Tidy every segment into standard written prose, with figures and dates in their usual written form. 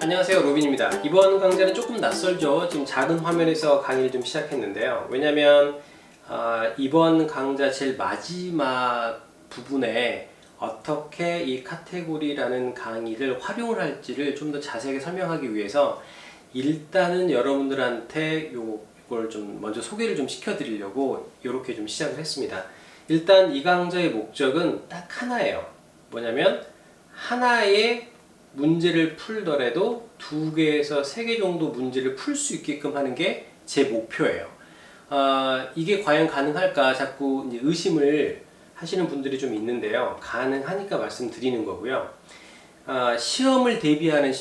안녕하세요, 로빈입니다. 이번 강좌는 조금 낯설죠. 지금 작은 화면에서 강의를 좀 시작했는데요. 왜냐면 이번 강좌 제일 마지막 부분에 어떻게 이 카테고리라는 강의를 활용을 할지를 좀 더 자세하게 설명하기 위해서 일단은 여러분들한테 이걸 좀 먼저 소개를 좀 시켜드리려고 이렇게 좀 시작을 했습니다. 일단 이 강좌의 목적은 딱 하나예요. 뭐냐면 하나의 문제를 풀더라도 2개에서 3개 정도 문제를 풀 수 있게끔 하는 게 제 목표예요. 이게 과연 가능할까 자꾸 이제 의심을 하시는 분들이 좀 있는데요. 가능하니까 말씀드리는 거고요. 시험을 대비하는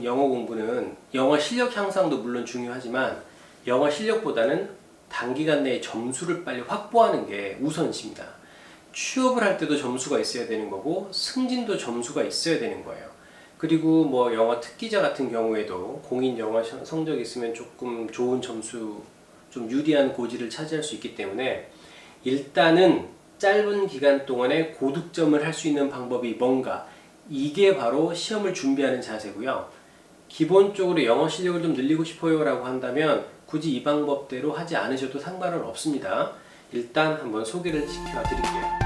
영어 공부는 영어 실력 향상도 물론 중요하지만 영어 실력보다는 단기간 내에 점수를 빨리 확보하는 게 우선시입니다. 취업을 할 때도 점수가 있어야 되는 거고 승진도 점수가 있어야 되는 거예요. 그리고 뭐 영어 특기자 같은 경우에도 공인 영어 성적이 있으면 조금 좋은 점수, 좀 유리한 고지를 차지할 수 있기 때문에 일단은 짧은 기간 동안에 고득점을 할 수 있는 방법이 뭔가, 이게 바로 시험을 준비하는 자세고요. 기본적으로 영어 실력을 좀 늘리고 싶어요 라고 한다면 굳이 이 방법대로 하지 않으셔도 상관은 없습니다. 일단 한번 소개를 시켜드릴게요.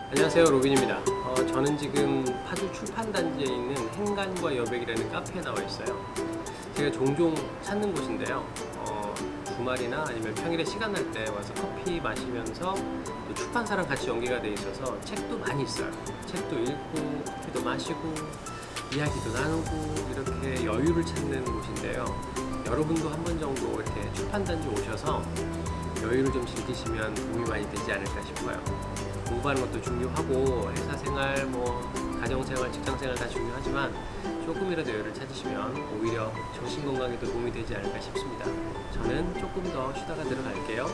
안녕하세요, 로빈입니다. 저는 지금 파주 출판단지에 있는 행간과 여백이라는 카페에 나와 있어요. 제가 종종 찾는 곳인데요. 주말이나 아니면 평일에 시간 날 때 와서 커피 마시면서 또 출판사랑 같이 연계가 돼 있어서 책도 많이 있어요. 책도 읽고 커피도 마시고 이야기도 나누고 이렇게 여유를 찾는 곳인데요. 여러분도 한 번 정도 이렇게 출판단지 오셔서 여유를 좀 즐기시면 도움이 많이 되지 않을까 싶어요. 공부하는 것도 중요하고 회사 생활, 가정 생활, 직장 생활 다 중요하지만 조금이라도 여유를 찾으시면 오히려 정신 건강에도 도움이 되지 않을까 싶습니다. 저는 조금 더 쉬다가 들어갈게요.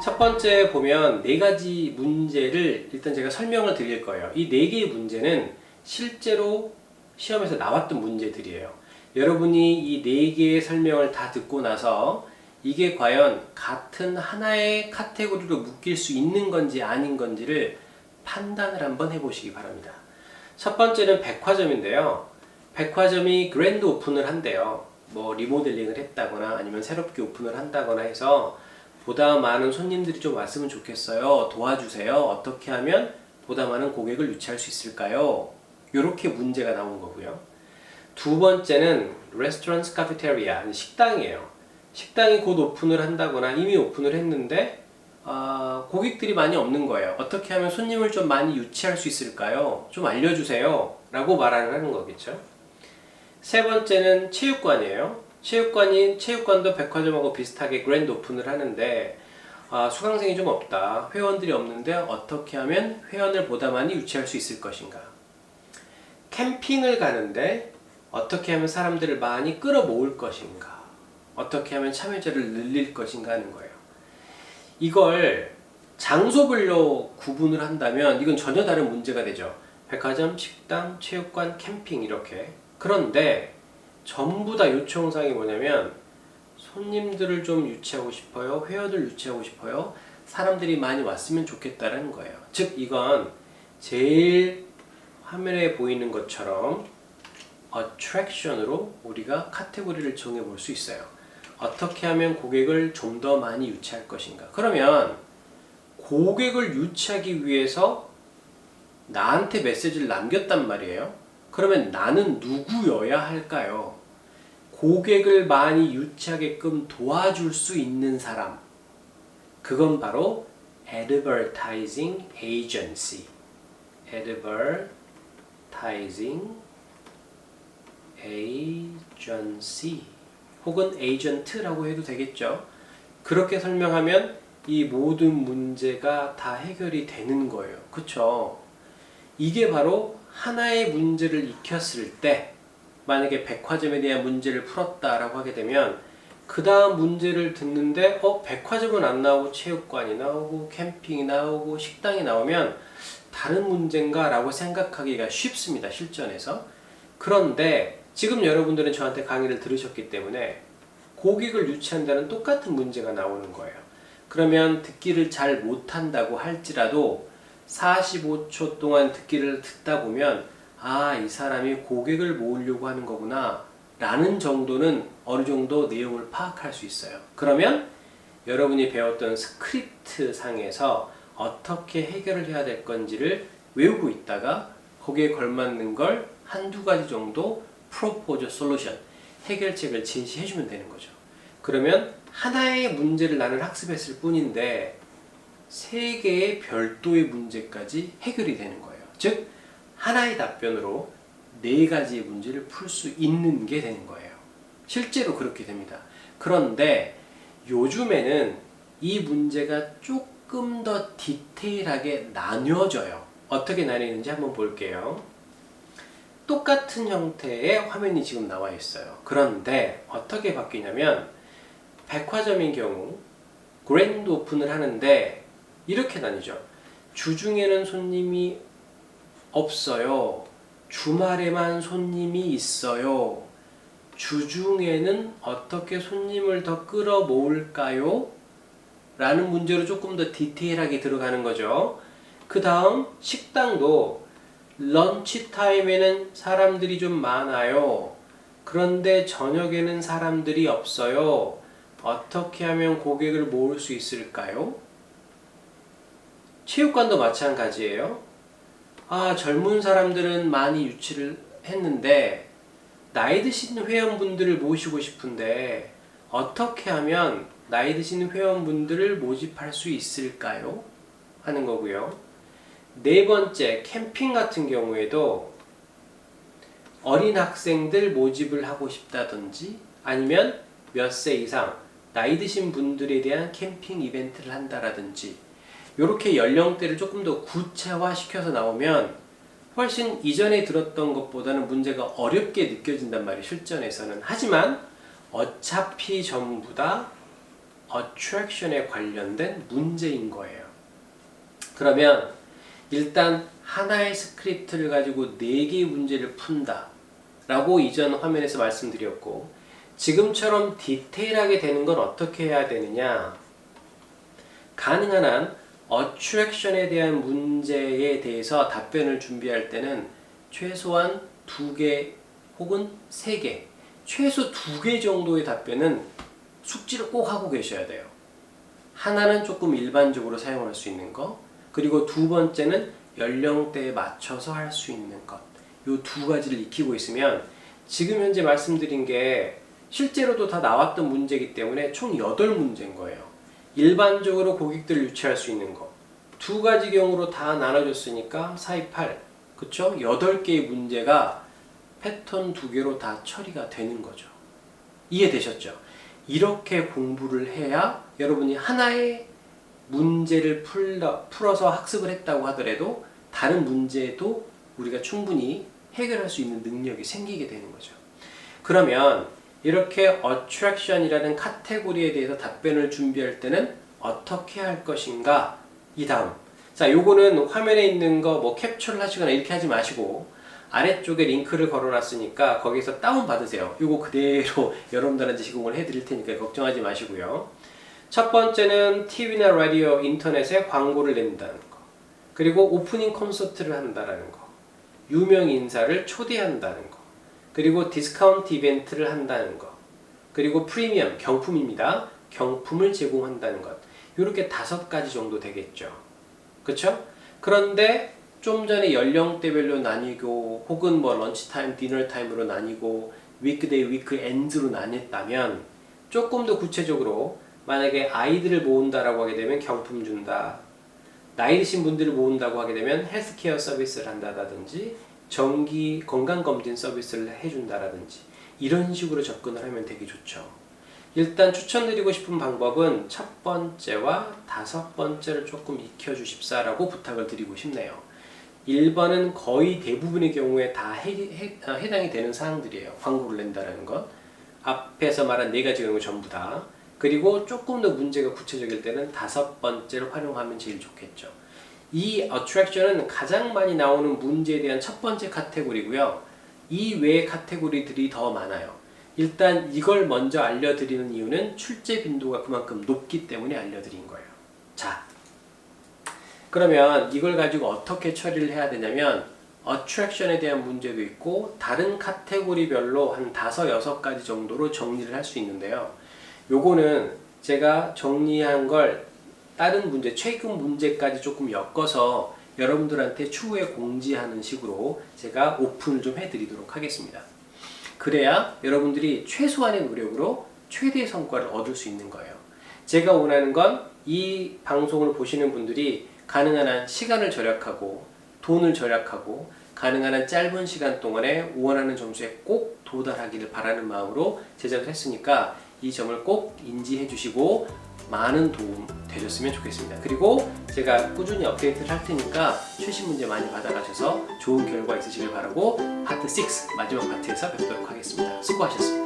첫 번째 보면 4가지 문제를 일단 제가 설명을 드릴 거예요. 이 4개의 문제는 실제로 시험에서 나왔던 문제들이에요. 여러분이 이 4개의 설명을 다 듣고 나서 이게 과연 같은 하나의 카테고리로 묶일 수 있는 건지 아닌 건지를 판단을 한번 해보시기 바랍니다. 첫 번째는 백화점인데요. 백화점이 그랜드 오픈을 한대요. 리모델링을 했다거나 아니면 새롭게 오픈을 한다거나 해서 보다 많은 손님들이 좀 왔으면 좋겠어요. 도와주세요. 어떻게 하면 보다 많은 고객을 유치할 수 있을까요? 이렇게 문제가 나온 거고요. 두 번째는 레스토랑트 카페테리아, 식당이에요. 식당이 곧 오픈을 한다거나 이미 오픈을 했는데 고객들이 많이 없는 거예요. 어떻게 하면 손님을 좀 많이 유치할 수 있을까요? 좀 알려주세요 라고 말을 하는 거겠죠. 세 번째는 체육관이에요. 체육관도 백화점하고 비슷하게 그랜드 오픈을 하는데 수강생이 좀 없다, 회원들이 없는데 어떻게 하면 회원을 보다 많이 유치할 수 있을 것인가. 캠핑을 가는데 어떻게 하면 사람들을 많이 끌어모을 것인가, 어떻게 하면 참여자를 늘릴 것인가 하는 거예요. 이걸 장소별로 구분을 한다면 이건 전혀 다른 문제가 되죠. 백화점, 식당, 체육관, 캠핑 이렇게. 그런데 전부 다 요청사항이 뭐냐면 손님들을 좀 유치하고 싶어요, 회원을 유치하고 싶어요, 사람들이 많이 왔으면 좋겠다는 거예요. 즉 이건 제일 화면에 보이는 것처럼 attraction으로 우리가 카테고리를 정해 볼 수 있어요. 어떻게 하면 고객을 좀 더 많이 유치할 것인가. 그러면 고객을 유치하기 위해서 나한테 메시지를 남겼단 말이에요. 그러면 나는 누구여야 할까요? 고객을 많이 유치하게끔 도와줄 수 있는 사람. 그건 바로 advertising agency. advertising agency 혹은 agent라고 해도 되겠죠. 그렇게 설명하면 이 모든 문제가 다 해결이 되는 거예요. 그쵸? 이게 바로 하나의 문제를 익혔을 때, 만약에 백화점에 대한 문제를 풀었다라고 하게 되면 그 다음 문제를 듣는데 백화점은 안 나오고 체육관이 나오고 캠핑이 나오고 식당이 나오면 다른 문제인가 라고 생각하기가 쉽습니다, 실전에서. 그런데 지금 여러분들은 저한테 강의를 들으셨기 때문에 고객을 유치한다는 똑같은 문제가 나오는 거예요. 그러면 듣기를 잘 못한다고 할지라도 45초 동안 듣기를 듣다 보면 이 사람이 고객을 모으려고 하는 거구나 라는 정도는 어느 정도 내용을 파악할 수 있어요. 그러면 여러분이 배웠던 스크립트 상에서 어떻게 해결을 해야 될 건지를 외우고 있다가 거기에 걸맞는 걸 한두 가지 정도 프로포즈 솔루션, 해결책을 제시해주면 되는 거죠. 그러면 하나의 문제를 나는 학습했을 뿐인데 3개의 별도의 문제까지 해결이 되는 거예요. 즉 하나의 답변으로 4가지의 문제를 풀 수 있는 게 되는 거예요. 실제로 그렇게 됩니다. 그런데 요즘에는 이 문제가 조금 더 디테일하게 나뉘어져요. 어떻게 나뉘는지 한번 볼게요. 똑같은 형태의 화면이 지금 나와 있어요. 그런데 어떻게 바뀌냐면 백화점인 경우 그랜드 오픈을 하는데 이렇게 나뉘죠. 주중에는 손님이 없어요. 주말에만 손님이 있어요. 주중에는 어떻게 손님을 더 끌어모을까요? 라는 문제로 조금 더 디테일하게 들어가는 거죠. 그 다음 식당도 런치 타임에는 사람들이 좀 많아요. 그런데 저녁에는 사람들이 없어요. 어떻게 하면 고객을 모을 수 있을까요? 체육관도 마찬가지예요. 젊은 사람들은 많이 유치를 했는데 나이 드신 회원분들을 모시고 싶은데 어떻게 하면 나이 드신 회원분들을 모집할 수 있을까요? 하는 거고요. 4번째, 캠핑 같은 경우에도 어린 학생들 모집을 하고 싶다든지 아니면 몇 세 이상 나이 드신 분들에 대한 캠핑 이벤트를 한다라든지 이렇게 연령대를 조금 더 구체화시켜서 나오면 훨씬 이전에 들었던 것보다는 문제가 어렵게 느껴진단 말이에요. 실전에서는. 하지만 어차피 전부 다 어트랙션에 관련된 문제인 거예요. 그러면 일단 하나의 스크립트를 가지고 4개의 문제를 푼다 라고 이전 화면에서 말씀드렸고, 지금처럼 디테일하게 되는 건 어떻게 해야 되느냐, 가능한 한 어트랙션에 대한 문제에 대해서 답변을 준비할 때는 최소한 2개 혹은 3개, 최소 2개 정도의 답변은 숙지를 꼭 하고 계셔야 돼요. 하나는 조금 일반적으로 사용할 수 있는 거, 그리고 2번째는 연령대에 맞춰서 할 수 있는 것. 이 2가지를 익히고 있으면 지금 현재 말씀드린 게 실제로도 다 나왔던 문제이기 때문에 총 8문제인 거예요. 일반적으로 고객들을 유치할 수 있는 거 2가지 경우로 다 나눠줬으니까 4, 2, 8, 그쵸? 8개의 문제가 패턴 2개로 다 처리가 되는 거죠. 이해되셨죠? 이렇게 공부를 해야 여러분이 하나의 문제를 풀어서 학습을 했다고 하더라도 다른 문제도 우리가 충분히 해결할 수 있는 능력이 생기게 되는 거죠. 그러면 이렇게 attraction이라는 카테고리에 대해서 답변을 준비할 때는 어떻게 할 것인가? 이 다음. 자, 요거는 화면에 있는 거 뭐 캡처를 하시거나 이렇게 하지 마시고 아래쪽에 링크를 걸어놨으니까 거기서 다운 받으세요. 요거 그대로 여러분들한테 제공을 해드릴 테니까 걱정하지 마시고요. 첫 번째는 TV나 라디오, 인터넷에 광고를 낸다는 거. 그리고 오프닝 콘서트를 한다는 거. 유명 인사를 초대한다는 거. 그리고 디스카운트 이벤트를 한다는 거. 그리고 프리미엄, 경품입니다. 경품을 제공한다는 것. 이렇게 5가지 정도 되겠죠. 그쵸? 그런데 좀 전에 연령대별로 나뉘고 혹은 뭐 런치타임, 디너타임으로 나뉘고 위크데이, 위크엔드로 나뉘었다면 조금 더 구체적으로 만약에 아이들을 모은다라고 하게 되면 경품 준다. 나이 드신 분들을 모은다고 하게 되면 헬스케어 서비스를 한다든지 정기 건강검진 서비스를 해준다라든지 이런 식으로 접근을 하면 되게 좋죠. 일단 추천드리고 싶은 방법은 첫 번째와 5번째를 조금 익혀주십사라고 부탁을 드리고 싶네요. 1번은 거의 대부분의 경우에 다 해당이 되는 사항들이에요. 광고를 낸다는 것. 앞에서 말한 4가지 경우 전부 다. 그리고 조금 더 문제가 구체적일 때는 5번째를 활용하면 제일 좋겠죠. 이 attraction은 가장 많이 나오는 문제에 대한 첫 번째 카테고리고요. 이 외의 카테고리들이 더 많아요. 일단 이걸 먼저 알려드리는 이유는 출제 빈도가 그만큼 높기 때문에 알려드린 거예요. 자, 그러면 이걸 가지고 어떻게 처리를 해야 되냐면 어트랙션에 대한 문제도 있고 다른 카테고리별로 한 5, 6가지 정도로 정리를 할 수 있는데요. 요거는 제가 정리한 걸 다른 문제, 최근 문제까지 조금 엮어서 여러분들한테 추후에 공지하는 식으로 제가 오픈을 좀 해드리도록 하겠습니다. 그래야 여러분들이 최소한의 노력으로 최대의 성과를 얻을 수 있는 거예요. 제가 원하는 건 이 방송을 보시는 분들이 가능한 한 시간을 절약하고 돈을 절약하고 가능한 한 짧은 시간 동안에 원하는 점수에 꼭 도달하기를 바라는 마음으로 제작을 했으니까 이 점을 꼭 인지해 주시고 많은 도움 되셨으면 좋겠습니다. 그리고 제가 꾸준히 업데이트를 할 테니까 최신 문제 많이 받아가셔서 좋은 결과 있으시길 바라고 파트 6 마지막 파트에서 뵙도록 하겠습니다. 수고하셨습니다.